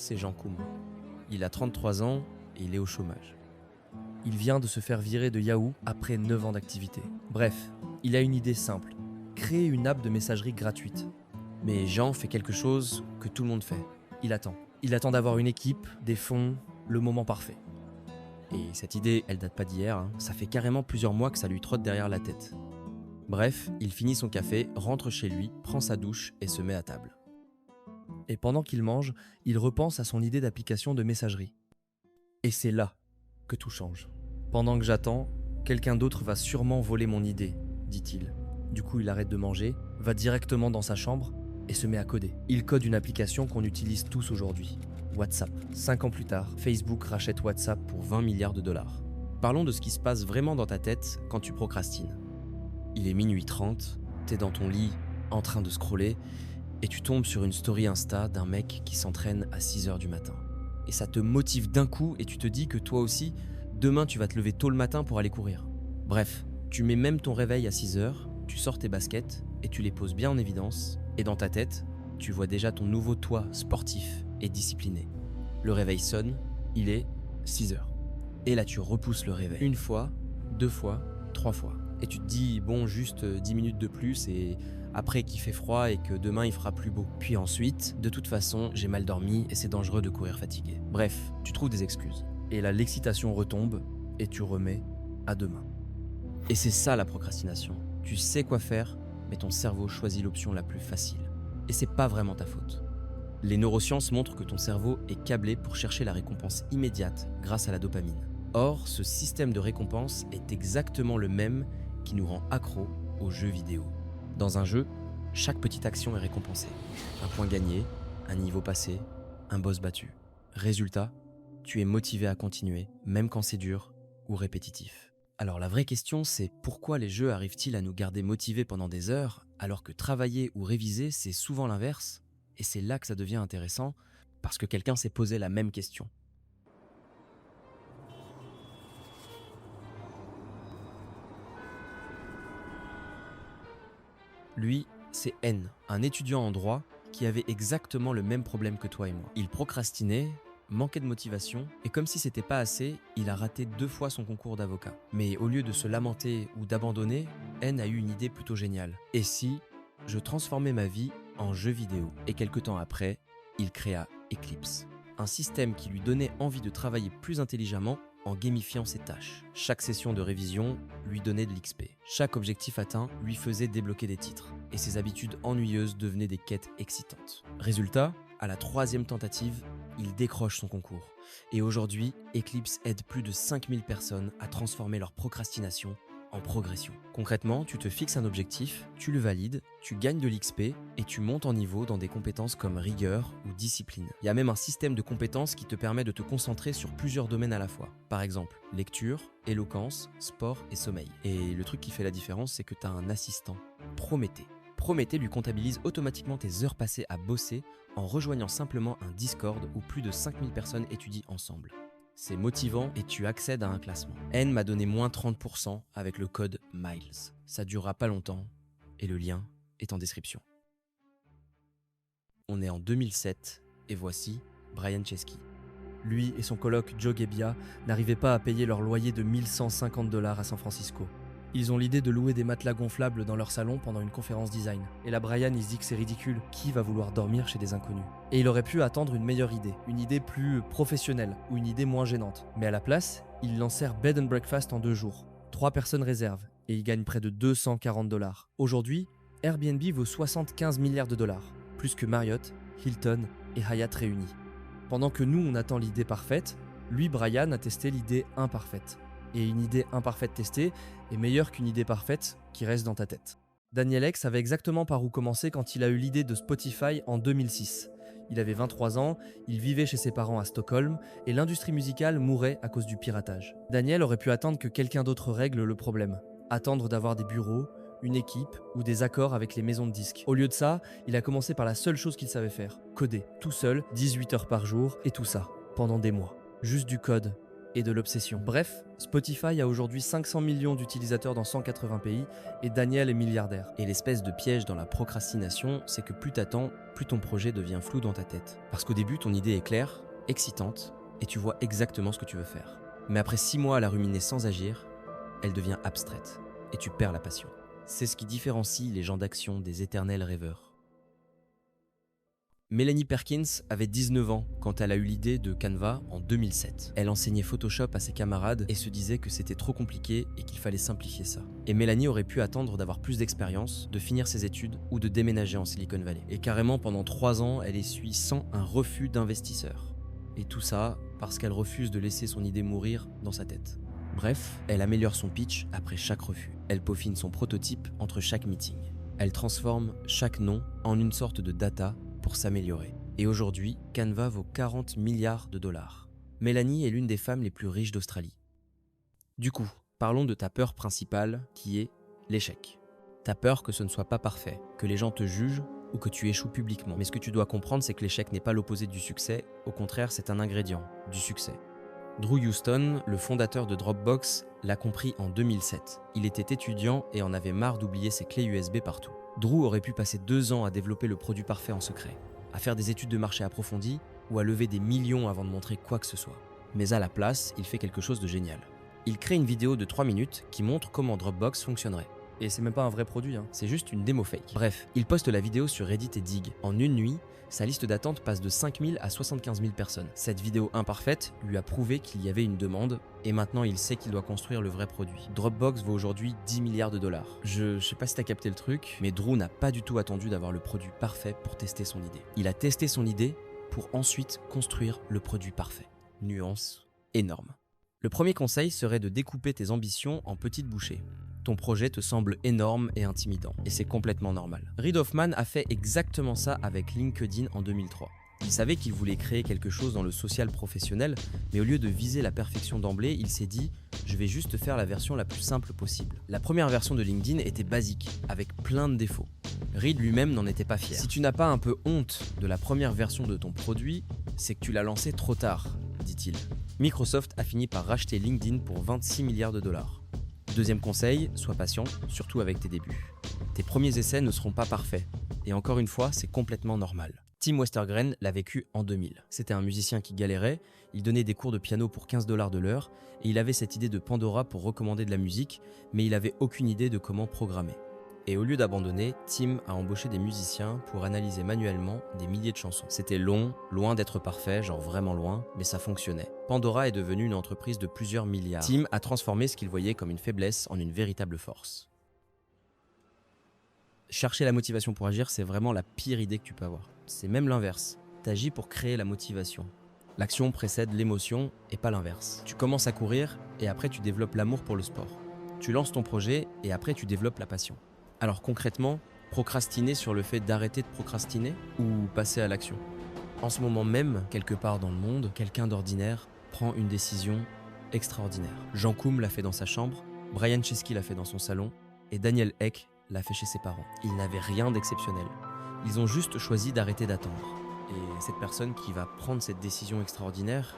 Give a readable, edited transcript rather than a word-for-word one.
c'est Jean Koum. Il a 33 ans et il est au chômage. Il vient de se faire virer de Yahoo après 9 ans d'activité. Bref, il a une idée simple, créer une app de messagerie gratuite. Mais Jean fait quelque chose que tout le monde fait. Il attend. Il attend d'avoir une équipe, des fonds, le moment parfait. Et cette idée, elle date pas d'hier, hein. Ça fait carrément plusieurs mois que ça lui trotte derrière la tête. Bref, il finit son café, rentre chez lui, prend sa douche et se met à table. Et pendant qu'il mange, il repense à son idée d'application de messagerie. Et c'est là que tout change. Pendant que j'attends, quelqu'un d'autre va sûrement voler mon idée, dit-il. Du coup, il arrête de manger, va directement dans sa chambre et se met à coder. Il code une application qu'on utilise tous aujourd'hui, WhatsApp. 5 ans plus tard, Facebook rachète WhatsApp pour 20 milliards de dollars. Parlons de ce qui se passe vraiment dans ta tête quand tu procrastines. Il est minuit 30, t'es dans ton lit, en train de scroller, et tu tombes sur une story Insta d'un mec qui s'entraîne à 6h du matin. Et ça te motive d'un coup et tu te dis que toi aussi, demain tu vas te lever tôt le matin pour aller courir. Bref, tu mets même ton réveil à 6h, tu sors tes baskets et tu les poses bien en évidence, et dans ta tête, tu vois déjà ton nouveau toi sportif et discipliné. Le réveil sonne, il est 6h. Et là tu repousses le réveil. 1 fois, 2 fois, 3 fois. Et tu te dis, bon, juste 10 minutes de plus et après qu'il fait froid et que demain il fera plus beau. Puis ensuite, de toute façon, j'ai mal dormi et c'est dangereux de courir fatigué. Bref, tu trouves des excuses. Et là, l'excitation retombe et tu remets à demain. Et c'est ça la procrastination. Tu sais quoi faire, mais ton cerveau choisit l'option la plus facile. Et c'est pas vraiment ta faute. Les neurosciences montrent que ton cerveau est câblé pour chercher la récompense immédiate grâce à la dopamine. Or, ce système de récompense est exactement le même qui nous rend accro aux jeux vidéo. Dans un jeu, chaque petite action est récompensée. Un point gagné, un niveau passé, un boss battu. Résultat, tu es motivé à continuer, même quand c'est dur ou répétitif. Alors la vraie question, c'est pourquoi les jeux arrivent-ils à nous garder motivés pendant des heures, alors que travailler ou réviser, c'est souvent l'inverse? Et c'est là que ça devient intéressant, parce que quelqu'un s'est posé la même question. Lui, c'est N, un étudiant en droit qui avait exactement le même problème que toi et moi. Il procrastinait, manquait de motivation, et comme si c'était pas assez, il a raté 2 fois son concours d'avocat. Mais au lieu de se lamenter ou d'abandonner, N a eu une idée plutôt géniale. Et si je transformais ma vie en jeu vidéo? Et quelques temps après, il créa Eclipse, un système qui lui donnait envie de travailler plus intelligemment en gamifiant ses tâches. Chaque session de révision lui donnait de l'XP. Chaque objectif atteint lui faisait débloquer des titres. Et ses habitudes ennuyeuses devenaient des quêtes excitantes. Résultat, à la 3e tentative, il décroche son concours. Et aujourd'hui, Eclipse aide plus de 5000 personnes à transformer leur procrastination en progression. Concrètement, tu te fixes un objectif, tu le valides, tu gagnes de l'XP et tu montes en niveau dans des compétences comme rigueur ou discipline. Il y a même un système de compétences qui te permet de te concentrer sur plusieurs domaines à la fois. Par exemple, lecture, éloquence, sport et sommeil. Et le truc qui fait la différence, c'est que tu as un assistant, Prométhée. Prométhée lui comptabilise automatiquement tes heures passées à bosser en rejoignant simplement un Discord où plus de 5000 personnes étudient ensemble. C'est motivant et tu accèdes à un classement. N m'a donné moins 30% avec le code MILES. Ça durera pas longtemps et le lien est en description. On est en 2007 et voici Brian Chesky. Lui et son coloc Joe Gebbia n'arrivaient pas à payer leur loyer de 1150$ à San Francisco. Ils ont l'idée de louer des matelas gonflables dans leur salon pendant une conférence design. Et là, Brian, il se dit que c'est ridicule. Qui va vouloir dormir chez des inconnus? Et il aurait pu attendre une meilleure idée, une idée plus professionnelle ou une idée moins gênante. Mais à la place, il lancèrent Bed and Breakfast en 2 jours. 3 personnes réservent et ils gagnent près de 240$. Aujourd'hui, Airbnb vaut 75 milliards de dollars, plus que Marriott, Hilton et Hyatt réunis. Pendant que nous, on attend l'idée parfaite, lui, Brian, a testé l'idée imparfaite. Et une idée imparfaite testée est meilleure qu'une idée parfaite qui reste dans ta tête. Daniel Ek savait exactement par où commencer quand il a eu l'idée de Spotify en 2006. Il avait 23 ans, il vivait chez ses parents à Stockholm et l'industrie musicale mourait à cause du piratage. Daniel aurait pu attendre que quelqu'un d'autre règle le problème. Attendre d'avoir des bureaux, une équipe ou des accords avec les maisons de disques. Au lieu de ça, il a commencé par la seule chose qu'il savait faire, coder, tout seul, 18 heures par jour et tout ça, pendant des mois. Juste du code, et de l'obsession. Bref, Spotify a aujourd'hui 500 millions d'utilisateurs dans 180 pays et Daniel est milliardaire. Et l'espèce de piège dans la procrastination, c'est que plus t'attends, plus ton projet devient flou dans ta tête. Parce qu'au début, ton idée est claire, excitante, et tu vois exactement ce que tu veux faire. Mais après 6 mois à la ruminer sans agir, elle devient abstraite, et tu perds la passion. C'est ce qui différencie les gens d'action des éternels rêveurs. Melanie Perkins avait 19 ans quand elle a eu l'idée de Canva en 2007. Elle enseignait Photoshop à ses camarades et se disait que c'était trop compliqué et qu'il fallait simplifier ça. Et Melanie aurait pu attendre d'avoir plus d'expérience, de finir ses études ou de déménager en Silicon Valley. Et carrément pendant 3 ans, elle essuie sans un refus d'investisseurs. Et tout ça parce qu'elle refuse de laisser son idée mourir dans sa tête. Bref, elle améliore son pitch après chaque refus. Elle peaufine son prototype entre chaque meeting. Elle transforme chaque nom en une sorte de data pour s'améliorer. Et aujourd'hui, Canva vaut 40 milliards de dollars. Mélanie est l'une des femmes les plus riches d'Australie. Du coup, parlons de ta peur principale qui est l'échec. T'as peur que ce ne soit pas parfait, que les gens te jugent ou que tu échoues publiquement. Mais ce que tu dois comprendre, c'est que l'échec n'est pas l'opposé du succès, au contraire, c'est un ingrédient du succès. Drew Houston, le fondateur de Dropbox, l'a compris en 2007. Il était étudiant et en avait marre d'oublier ses clés USB partout. Drew aurait pu passer 2 ans à développer le produit parfait en secret, à faire des études de marché approfondies ou à lever des millions avant de montrer quoi que ce soit. Mais à la place, il fait quelque chose de génial. Il crée une vidéo de 3 minutes qui montre comment Dropbox fonctionnerait. Et c'est même pas un vrai produit, c'est juste une démo fake. Bref, il poste la vidéo sur Reddit et Digg. En une nuit, sa liste d'attente passe de 5000 à 75 000 personnes. Cette vidéo imparfaite lui a prouvé qu'il y avait une demande et maintenant il sait qu'il doit construire le vrai produit. Dropbox vaut aujourd'hui 10 milliards de dollars. Je sais pas si t'as capté le truc, mais Drew n'a pas du tout attendu d'avoir le produit parfait pour tester son idée. Il a testé son idée pour ensuite construire le produit parfait. Nuance énorme. Le premier conseil serait de découper tes ambitions en petites bouchées. Ton projet te semble énorme et intimidant, et c'est complètement normal. Reid Hoffman a fait exactement ça avec LinkedIn en 2003. Il savait qu'il voulait créer quelque chose dans le social professionnel, mais au lieu de viser la perfection d'emblée, il s'est dit « je vais juste faire la version la plus simple possible ». La première version de LinkedIn était basique, avec plein de défauts. Reid lui-même n'en était pas fier. Si tu n'as pas un peu honte de la première version de ton produit, c'est que tu l'as lancé trop tard, dit-il. Microsoft a fini par racheter LinkedIn pour 26 milliards de dollars. Deuxième conseil, sois patient, surtout avec tes débuts. Tes premiers essais ne seront pas parfaits, et encore une fois, c'est complètement normal. Tim Westergren l'a vécu en 2000. C'était un musicien qui galérait, il donnait des cours de piano pour 15 $ de l'heure, et il avait cette idée de Pandora pour recommander de la musique, mais il avait aucune idée de comment programmer. Et au lieu d'abandonner, Tim a embauché des musiciens pour analyser manuellement des milliers de chansons. C'était long, loin d'être parfait, genre vraiment loin, mais ça fonctionnait. Pandora est devenue une entreprise de plusieurs milliards. Tim a transformé ce qu'il voyait comme une faiblesse en une véritable force. Chercher la motivation pour agir, c'est vraiment la pire idée que tu peux avoir. C'est même l'inverse. T'agis pour créer la motivation. L'action précède l'émotion et pas l'inverse. Tu commences à courir et après tu développes l'amour pour le sport. Tu lances ton projet et après tu développes la passion. Alors concrètement, procrastiner sur le fait d'arrêter de procrastiner ou passer à l'action. En ce moment même, quelque part dans le monde, quelqu'un d'ordinaire prend une décision extraordinaire. Jean Koum l'a fait dans sa chambre, Brian Chesky l'a fait dans son salon et Daniel Ek l'a fait chez ses parents. Ils n'avaient rien d'exceptionnel. Ils ont juste choisi d'arrêter d'attendre. Et cette personne qui va prendre cette décision extraordinaire,